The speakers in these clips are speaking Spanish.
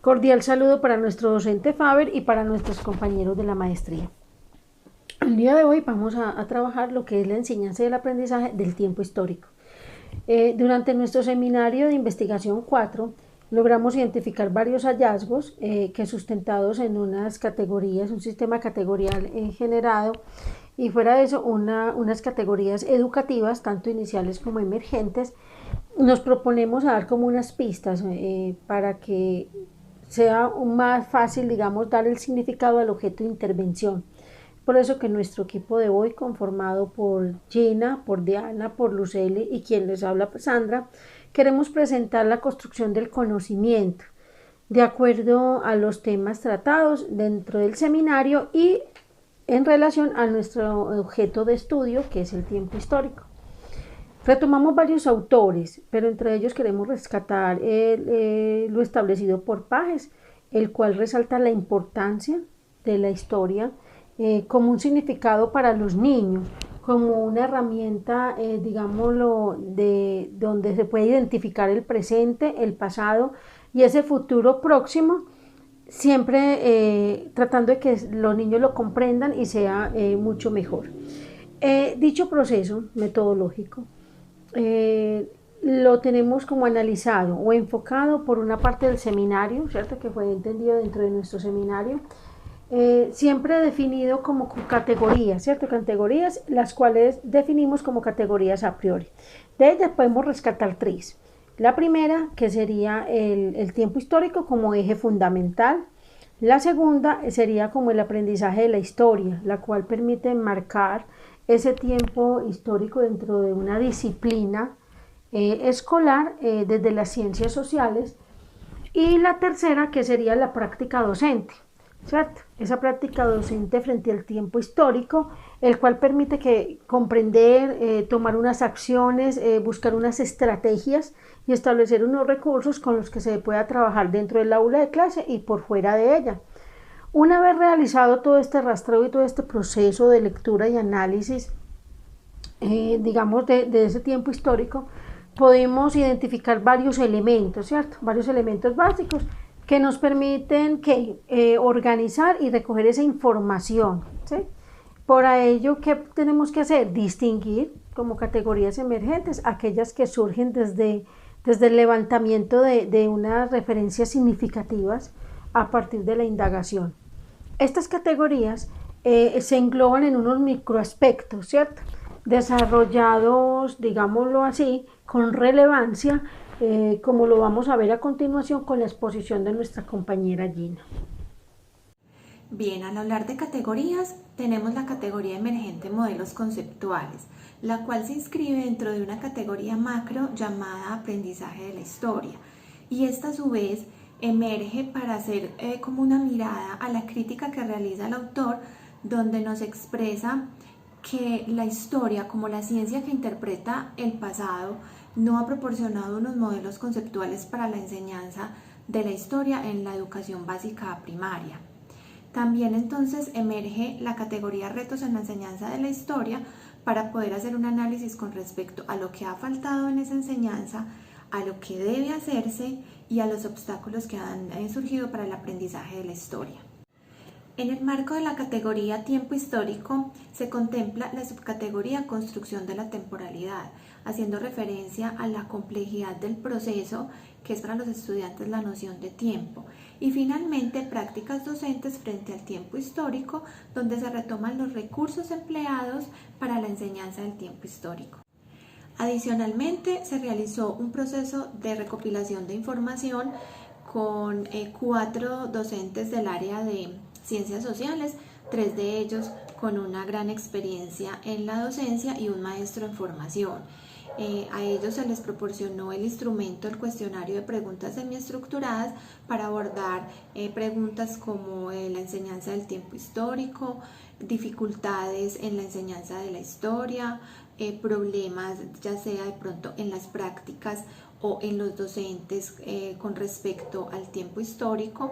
Cordial saludo para nuestro docente Faber y para nuestros compañeros de la maestría. El día de hoy vamos a trabajar lo que es la enseñanza y el aprendizaje del tiempo histórico. Durante nuestro seminario de investigación 4 logramos identificar varios hallazgos que sustentados en unas categorías, un sistema categorial generado y fuera de eso unas categorías educativas, tanto iniciales como emergentes. Nos proponemos a dar como unas pistas para que sea más fácil, digamos, dar el significado al objeto de intervención. Por eso que nuestro equipo de hoy, conformado por Gina, por Diana, por Luceli y quien les habla, Sandra, queremos presentar la construcción del conocimiento de acuerdo a los temas tratados dentro del seminario y en relación a nuestro objeto de estudio, que es el tiempo histórico. Retomamos varios autores, pero entre ellos queremos rescatar lo establecido por Pages, el cual resalta la importancia de la historia como un significado para los niños, como una herramienta, digámoslo, de donde se puede identificar el presente, el pasado y ese futuro próximo, siempre tratando de que los niños lo comprendan y sea mucho mejor. Dicho proceso metodológico lo tenemos como analizado o enfocado por una parte del seminario, ¿cierto? Que fue entendido dentro de nuestro seminario, siempre definido como categorías, ¿cierto? Categorías las cuales definimos como categorías a priori. De ellas podemos rescatar tres. La primera, que sería el tiempo histórico como eje fundamental. La segunda sería como el aprendizaje de la historia, la cual permite marcar ese tiempo histórico dentro de una disciplina escolar desde las ciencias sociales. Y la tercera, que sería la práctica docente, ¿cierto? Esa práctica docente frente al tiempo histórico, el cual permite que comprender, tomar unas acciones, buscar unas estrategias y establecer unos recursos con los que se pueda trabajar dentro del aula de clase y por fuera de ella. Una vez realizado todo este rastreo y todo este proceso de lectura y análisis, digamos, de ese tiempo histórico, podemos identificar varios elementos, ¿cierto? Varios elementos básicos que nos permiten organizar y recoger esa información, ¿sí? Por ello, ¿qué tenemos que hacer? Distinguir como categorías emergentes aquellas que surgen desde el levantamiento de unas referencias significativas a partir de la indagación. Estas categorías se engloban en unos microaspectos, ¿cierto? Desarrollados, digámoslo así, con relevancia, como lo vamos a ver a continuación con la exposición de nuestra compañera Gina. Bien, al hablar de categorías, tenemos la categoría emergente modelos conceptuales, la cual se inscribe dentro de una categoría macro llamada aprendizaje de la historia. Y esta a su vez emerge para hacer como una mirada a la crítica que realiza el autor, donde nos expresa que la historia, como la ciencia que interpreta el pasado, no ha proporcionado unos modelos conceptuales para la enseñanza de la historia en la educación básica primaria. También entonces emerge la categoría retos en la enseñanza de la historia para poder hacer un análisis con respecto a lo que ha faltado en esa enseñanza, a lo que debe hacerse y a los obstáculos que han surgido para el aprendizaje de la historia. En el marco de la categoría tiempo histórico se contempla la subcategoría construcción de la temporalidad, haciendo referencia a la complejidad del proceso que es para los estudiantes la noción de tiempo. Y finalmente prácticas docentes frente al tiempo histórico, donde se retoman los recursos empleados para la enseñanza del tiempo histórico. Adicionalmente, se realizó un proceso de recopilación de información con 4 docentes del área de ciencias sociales, 3 de ellos con una gran experiencia en la docencia y un maestro en formación. A ellos se les proporcionó el instrumento, el cuestionario de preguntas semiestructuradas para abordar preguntas como la enseñanza del tiempo histórico, dificultades en la enseñanza de la historia, problemas ya sea de pronto en las prácticas o en los docentes con respecto al tiempo histórico,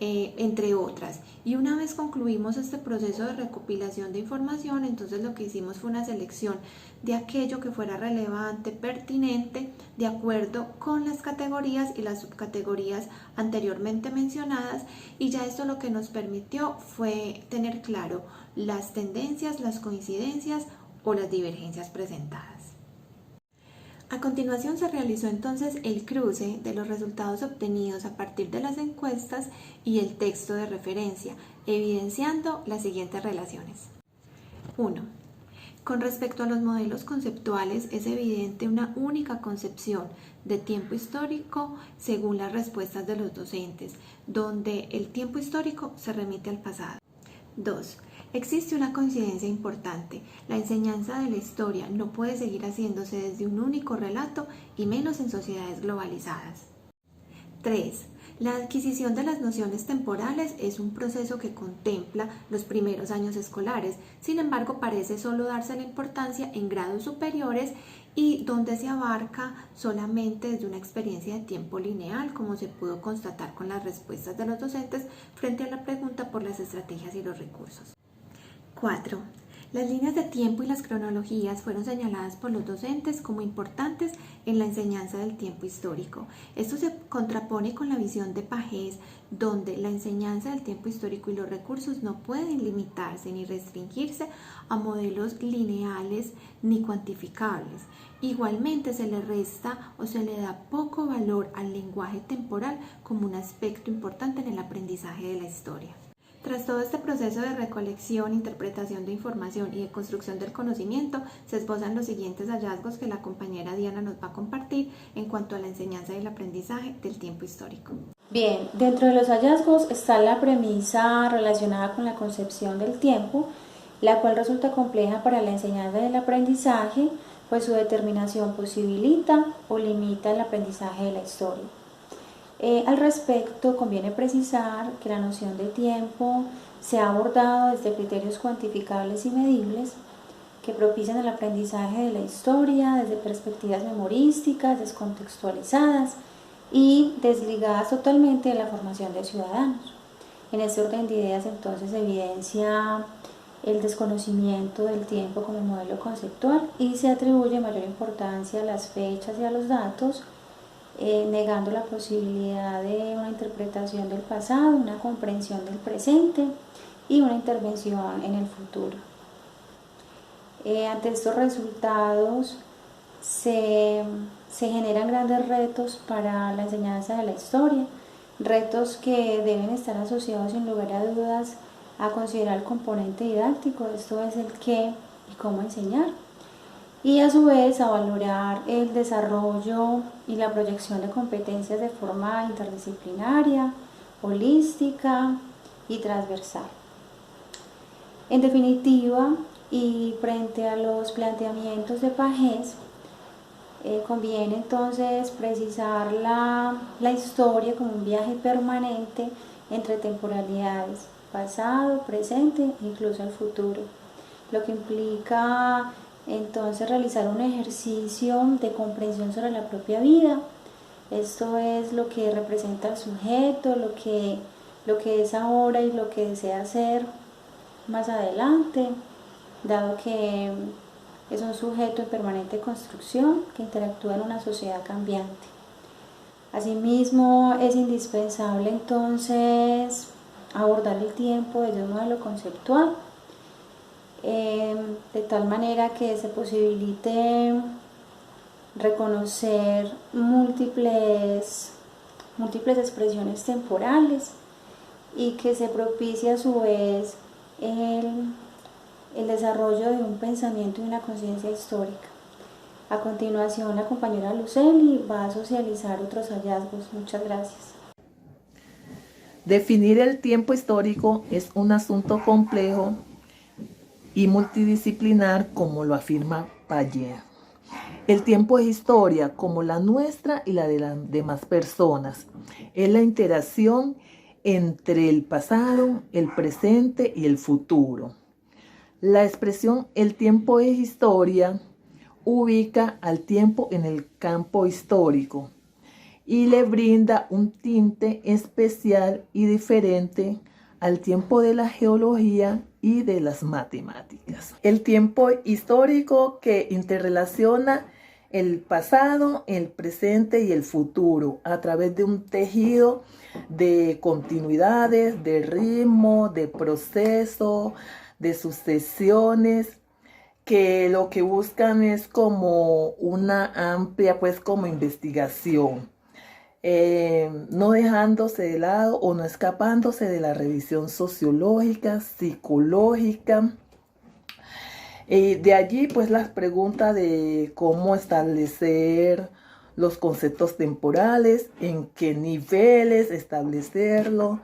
entre otras. Y una vez concluimos este proceso de recopilación de información, entonces lo que hicimos fue una selección de aquello que fuera relevante, pertinente, de acuerdo con las categorías y las subcategorías anteriormente mencionadas, y ya esto lo que nos permitió fue tener claro las tendencias, las coincidencias o las divergencias presentadas. A continuación se realizó entonces el cruce de los resultados obtenidos a partir de las encuestas y el texto de referencia, evidenciando las siguientes relaciones. 1. Con respecto a los modelos conceptuales, es evidente una única concepción de tiempo histórico según las respuestas de los docentes, donde el tiempo histórico se remite al pasado. 2. Existe una coincidencia importante. La enseñanza de la historia no puede seguir haciéndose desde un único relato y menos en sociedades globalizadas. 3. La adquisición de las nociones temporales es un proceso que contempla los primeros años escolares, sin embargo parece solo darse la importancia en grados superiores y donde se abarca solamente desde una experiencia de tiempo lineal, como se pudo constatar con las respuestas de los docentes frente a la pregunta por las estrategias y los recursos. 4. Las líneas de tiempo y las cronologías fueron señaladas por los docentes como importantes en la enseñanza del tiempo histórico. Esto se contrapone con la visión de Pagés, donde la enseñanza del tiempo histórico y los recursos no pueden limitarse ni restringirse a modelos lineales ni cuantificables. Igualmente se le resta o se le da poco valor al lenguaje temporal como un aspecto importante en el aprendizaje de la historia. Tras todo este proceso de recolección, interpretación de información y de construcción del conocimiento, se esbozan los siguientes hallazgos que la compañera Diana nos va a compartir en cuanto a la enseñanza y el aprendizaje del tiempo histórico. Bien, dentro de los hallazgos está la premisa relacionada con la concepción del tiempo, la cual resulta compleja para la enseñanza y el aprendizaje, pues su determinación posibilita o limita el aprendizaje de la historia. Al respecto, conviene precisar que la noción de tiempo se ha abordado desde criterios cuantificables y medibles que propician el aprendizaje de la historia desde perspectivas memorísticas, descontextualizadas y desligadas totalmente de la formación de ciudadanos. En este orden de ideas, entonces, se evidencia el desconocimiento del tiempo como modelo conceptual y se atribuye mayor importancia a las fechas y a los datos, negando la posibilidad de una interpretación del pasado, una comprensión del presente y una intervención en el futuro. Ante estos resultados se generan grandes retos para la enseñanza de la historia, retos que deben estar asociados sin lugar a dudas a considerar el componente didáctico, esto es el qué y cómo enseñar, y a su vez a valorar el desarrollo y la proyección de competencias de forma interdisciplinaria, holística y transversal. En definitiva, y frente a los planteamientos de Pagés, conviene entonces precisar la historia como un viaje permanente entre temporalidades, pasado, presente e incluso el futuro, lo que implica entonces realizar un ejercicio de comprensión sobre la propia vida. Esto es lo que representa el sujeto, lo que es ahora y lo que desea ser más adelante, dado que es un sujeto en permanente construcción que interactúa en una sociedad cambiante. Asimismo, es indispensable entonces abordar el tiempo desde un modelo conceptual, de tal manera que se posibilite reconocer múltiples expresiones temporales y que se propicie a su vez el desarrollo de un pensamiento y una conciencia histórica. A continuación, la compañera Luceli va a socializar otros hallazgos. Muchas gracias. Definir el tiempo histórico es un asunto complejo y multidisciplinar, como lo afirma Pagés. El tiempo es historia, como la nuestra y la de las demás personas. Es la interacción entre el pasado, el presente y el futuro. La expresión "el tiempo es historia" ubica al tiempo en el campo histórico, y le brinda un tinte especial y diferente al tiempo de la geología y de las matemáticas. El tiempo histórico que interrelaciona el pasado, el presente y el futuro a través de un tejido de continuidades, de ritmo, de proceso, de sucesiones, que lo que buscan es como una amplia, pues como investigación, no dejándose de lado o no escapándose de la revisión sociológica, psicológica. De allí pues las preguntas de cómo establecer los conceptos temporales, en qué niveles establecerlo,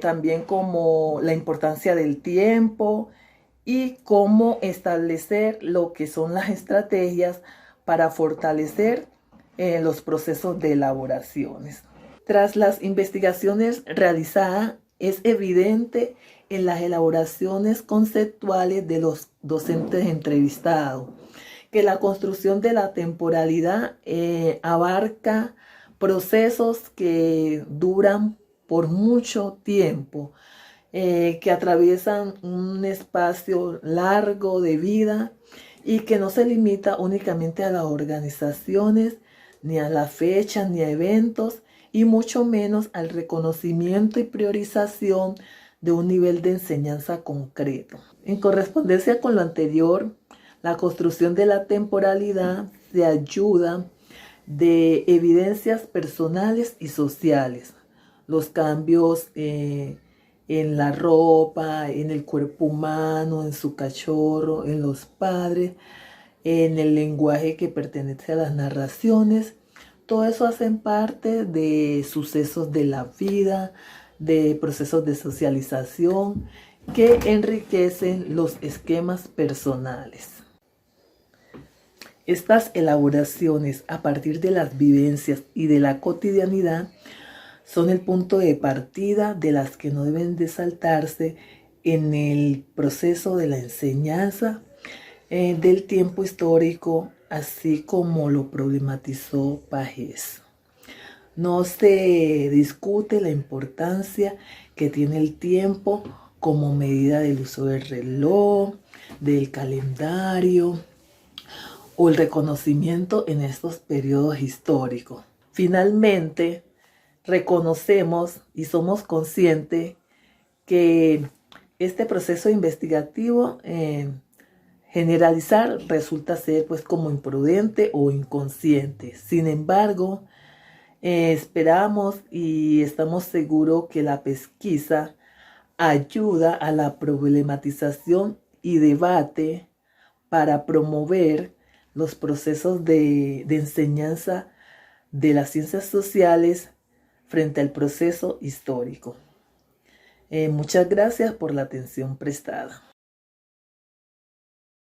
también como la importancia del tiempo y cómo establecer lo que son las estrategias para fortalecer los procesos de elaboraciones. Tras las investigaciones realizadas, es evidente en las elaboraciones conceptuales de los docentes entrevistados que la construcción de la temporalidad abarca procesos que duran por mucho tiempo, que atraviesan un espacio largo de vida y que no se limita únicamente a las organizaciones, ni a las fechas, ni a eventos, y mucho menos al reconocimiento y priorización de un nivel de enseñanza concreto. En correspondencia con lo anterior, la construcción de la temporalidad se ayuda de evidencias personales y sociales, los cambios en la ropa, en el cuerpo humano, en su cachorro, en los padres, en el lenguaje que pertenece a las narraciones. Todo eso hacen parte de sucesos de la vida, de procesos de socialización que enriquecen los esquemas personales. Estas elaboraciones a partir de las vivencias y de la cotidianidad son el punto de partida de las que no deben de saltarse en el proceso de la enseñanza del tiempo histórico, así como lo problematizó Pagés. No se discute la importancia que tiene el tiempo como medida del uso del reloj, del calendario o el reconocimiento en estos periodos históricos. Finalmente, reconocemos y somos conscientes que este proceso investigativo generalizar resulta ser pues como imprudente o inconsciente. Sin embargo, esperamos y estamos seguros que la pesquisa ayuda a la problematización y debate para promover los procesos de enseñanza de las ciencias sociales frente al proceso histórico. Muchas gracias por la atención prestada.